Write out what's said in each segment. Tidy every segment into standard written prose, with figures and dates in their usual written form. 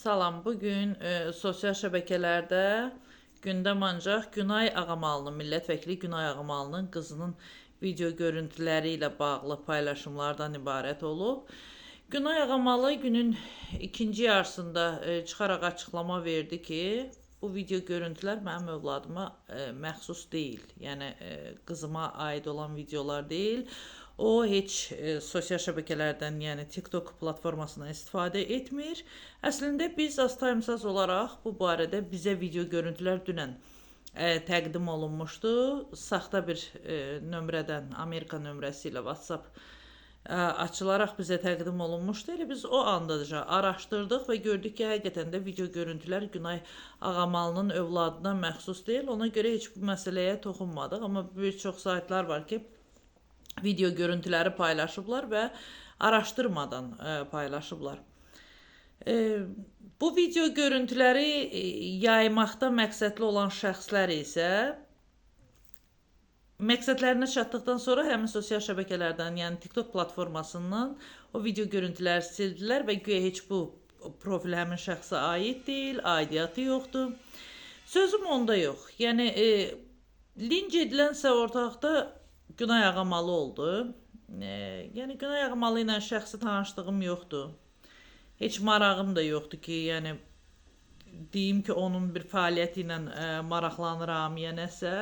Salam, bugün sosial şəbəkələrdə gündəm ancaq Günay Ağamalının, millət Günay Ağamalının qızının video görüntüləri ilə bağlı paylaşımlardan ibarət olub. Günay Ağamalı günün ikinci yarısında çıxaraq açıqlama verdi ki, bu video görüntülər mənim övladıma məxsus deyil. Yəni qızıma aid olan videolar deyil. O heç sosial şəbəkələrdən, yəni TikTok platformasından istifadə etmir. Əslində biz Az Timesaz olaraq bu barədə bizə video görüntülər dünən təqdim olunmuşdu. Saxta bir nömrədən, Amerika nömrəsi ilə WhatsApp açılaraq bizə təqdim olunmuşdu. Elə biz o andaca araşdırdıq və gördük ki, həqiqətən də video görüntülər Günay Ağamalının övladına məxsus deyil. Ona görə heç bu məsələyə toxunmadıq. Amma bir çox saytlar var ki, video görüntüləri paylaşıblar və araşdırmadan paylaşıblar. Bu video görüntüləri yaymaqda məqsədli olan şəxslər isə məqsədlərinə çatdıqdan sonra həmin sosial şəbəkələrdən, yəni TikTok platformasından o video görüntüləri sildilər və güya heç bu profil həmin şəxsə aid deyil, aidiyyatı yoxdur. Sözüm onda yox. Yəni linç edilənsə ortaqda Günay Ağamalı oldu. Yəni Günay Ağamalı ilə şəxsi tanışdığım yoxdur. Heç marağım da yoxdur ki, yəni deyim ki, onun bir fəaliyyəti ilə maraqlanıram, ya nəsə.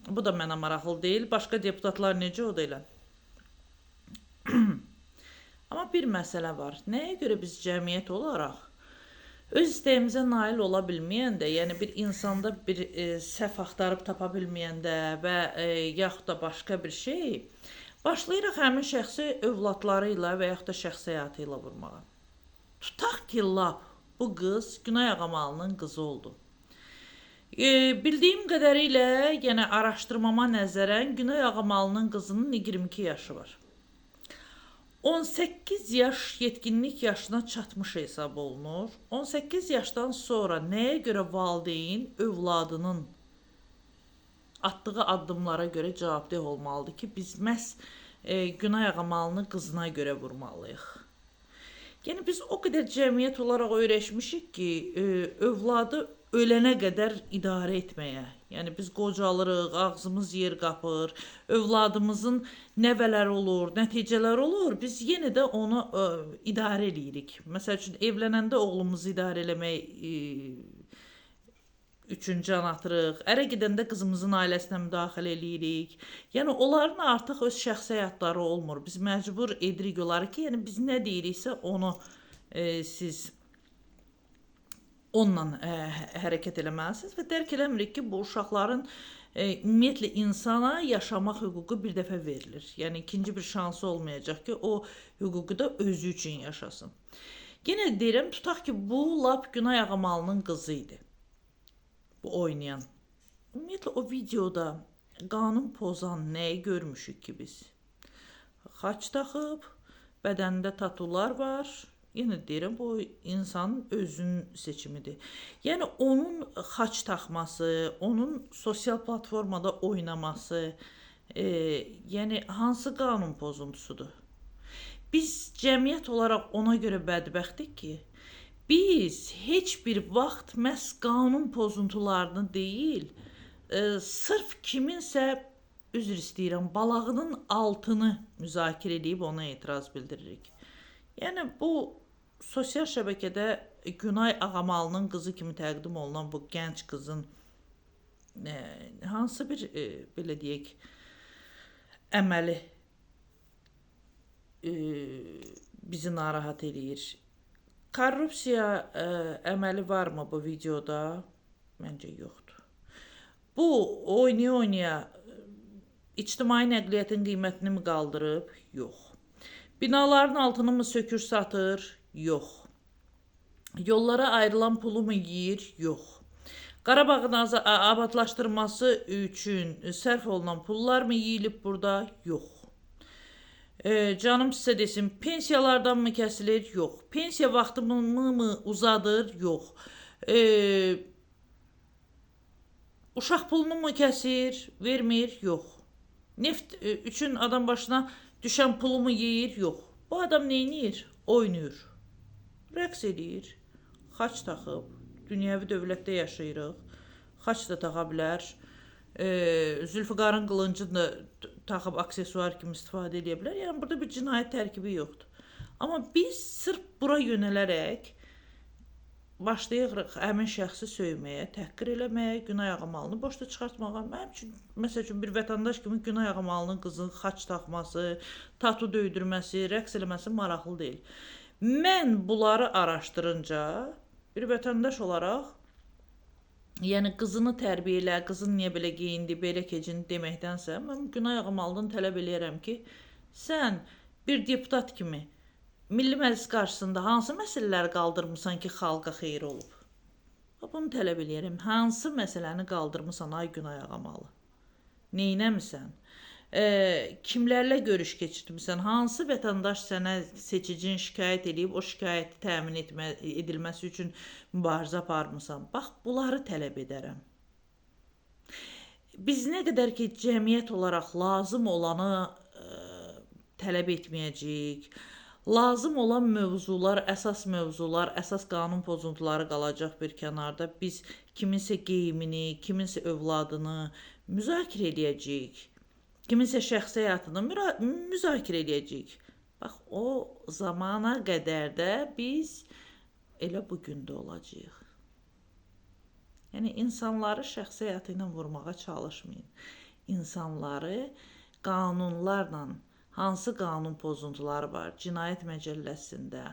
Bu da mənə maraqlı deyil. Başqa deputatlar necə o da elə. Amma bir məsələ var. Nəyə görə biz cəmiyyət olaraq öz istəyimizə nail ola bilməyəndə, yəni bir insanda bir səhv axtarıb tapa bilməyəndə və yaxud da başqa bir şey, başlayırıq həmin şəxsi övladları ilə və yaxud da şəxsi həyatı ilə vurmağa. Tutaq ki, lap bu qız Günay Ağamalının qızı oldu. Bildiyim qədərilə, yəni araşdırmama nəzərən Günay Ağamalının qızının 22 yaşı var. 18 yaş yetkinlik yaşına çatmış hesab olunur. 18 yaşdan sonra nəyə görə valideyn övladının atdığı addımlara görə cavabdeh olmalıdır ki, biz məhz Günay Ağamalının qızına görə vurmalıyıq. Yəni biz o qədər cəmiyyət olaraq öyrəşmişik ki, övladı ölənə qədər idarə etməyə. Yəni biz qocalırıq, ağzımız yer qapır, övladımızın nəvələr olur, nəticələr olur, biz yenə də onu idarə edirik. Məsəl üçün evlənəndə oğlumuzu idarə eləmək üçün can atırıq, ərə gedəndə qızımızın ailəsinə müdaxilə eləyirik. Yəni onların artıq öz şəxsi həyatları olmur. Biz məcbur edirik onları ki, yəni biz nə deyiriksə onu siz onunla hərəkət eləməlisiniz və dərk eləmirik ki, bu uşaqların ümumiyyətlə insana yaşamaq hüququ bir dəfə verilir. Yəni ikinci bir şansı olmayacaq ki, o hüququ da özü üçün yaşasın. Yenə deyirəm, tutaq ki, bu lap Günay Ağamalının qızı idi. Bu oynayan. Ümumiyyətlə o videoda qanun pozan nəyi görmüşük ki biz? Xaç taxıb, bədənində tatular var. Yenə deyirəm, bu insanın özünün seçimidir. Yəni onun xaç taxması, onun sosial platformada oynaması, yəni hansı qanun pozuntusudur? Biz cəmiyyət olaraq ona görə bədbəxtik ki, biz heç bir vaxt məhz qanun pozuntularını deyil, sırf kiminsə, üzr istəyirəm, balağının altını müzakirə edib ona etiraz bildiririk. Yəni bu sosial şəbəkədə Günay Ağamalının qızı kimi təqdim olunan bu gənc qızın hansı bir, belə deyək, əməli bizi narahat edir. Korrupsiya əməli varmı bu videoda? Məncə yoxdur. Bu oynaya-oynaya ictimai nəqliyyatın qiymətini mi qaldırıb? Yox. Binaların altını mı sökür satır? Yox. Yollara ayrılan pulu mu yiyir? Yox. Qarabağın abadlaşdırması üçün sərf olunan pullar mı yiyilib burada? Yox. Canım sizə desin, pensiyalardan mı kəsilir? Yox. Pensiya vaxtımı mı uzadır? Yox. Uşaq pulunu mu kəsir? Vermir? Yox. Neft üçün adam başına düşən pulu mu yeyir? Yox. Bu adam neynir? Oynayır. Rəqs edir. xaç taxıb, dünyəvi dövlətdə yaşayırıq. Xaç da taxa bilər. Zülfüqarın qılıncını da taxıb aksesuar kimi istifadə edə bilər. Yəni burada bir cinayət tərkibi yoxdur. Amma biz sırf bura yönələrək başlayırıq həmin şəxsi söyməyə, təhqir eləməyə, günah yağmalını boşda çıxartmağa. Mənim üçün, məsəl üçün bir vətəndaş kimi günah yağmalının qızın xaç taxması, tatu döydürməsi, rəqs eləməsi maraqlı deyil. Mən bunları araşdırınca bir vətəndaş olaraq, yəni qızını tərbiyə elə, qızın niyə belə geyindi, belə keçindi deməkdənsə, mən günah yağmalını tələb eləyərəm ki, sən bir deputat kimi Milli Məclis qarşısında hansı məsələləri qaldırmısan ki, xalqa xeyir olub? Bunu tələb eləyərəm. Hansı məsələni qaldırmısan, ay Günay Ağamalı? Neynəmisən? Kimlərlə görüş keçirtmisən? Hansı vətəndaş sənə seçicin şikayət edib, o şikayəti təmin edilməsi üçün mübarizə aparmısan? Bax, bunları tələb edərəm. Biz nə qədər ki, cəmiyyət olaraq lazım olanı tələb etməyəcəyik, lazım olan mövzular, əsas qanun pozuntuları qalacaq bir kənarda. Biz kiminsə geyimini, kiminsə övladını müzakirə edəcəyik. Kiminsə şəxsi həyatını müzakirə edəcəyik. Bax, o zamana qədər də biz elə bu gündə olacağıq. Yəni, insanları şəxsi həyatı ilə vurmağa çalışmayın. İnsanları qanunlarla, hansı qanun pozuntuları var, cinayət məcəlləsində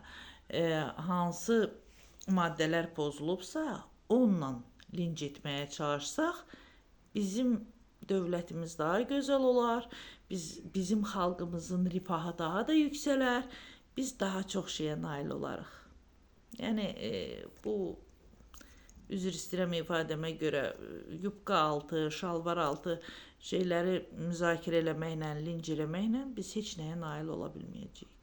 hansı maddələr pozulubsa, onunla linç etməyə çalışsaq, bizim dövlətimiz daha gözəl olar, bizim xalqımızın rifahı daha da yüksələr, biz daha çox şeyə nail olarıq. Yəni, bu üzr istəyirəm ifadəmə görə yubka altı, şalvar altı şeyləri müzakirə eləməklə, linc eləməklə biz heç nəyə nail ola bilməyəcəyik.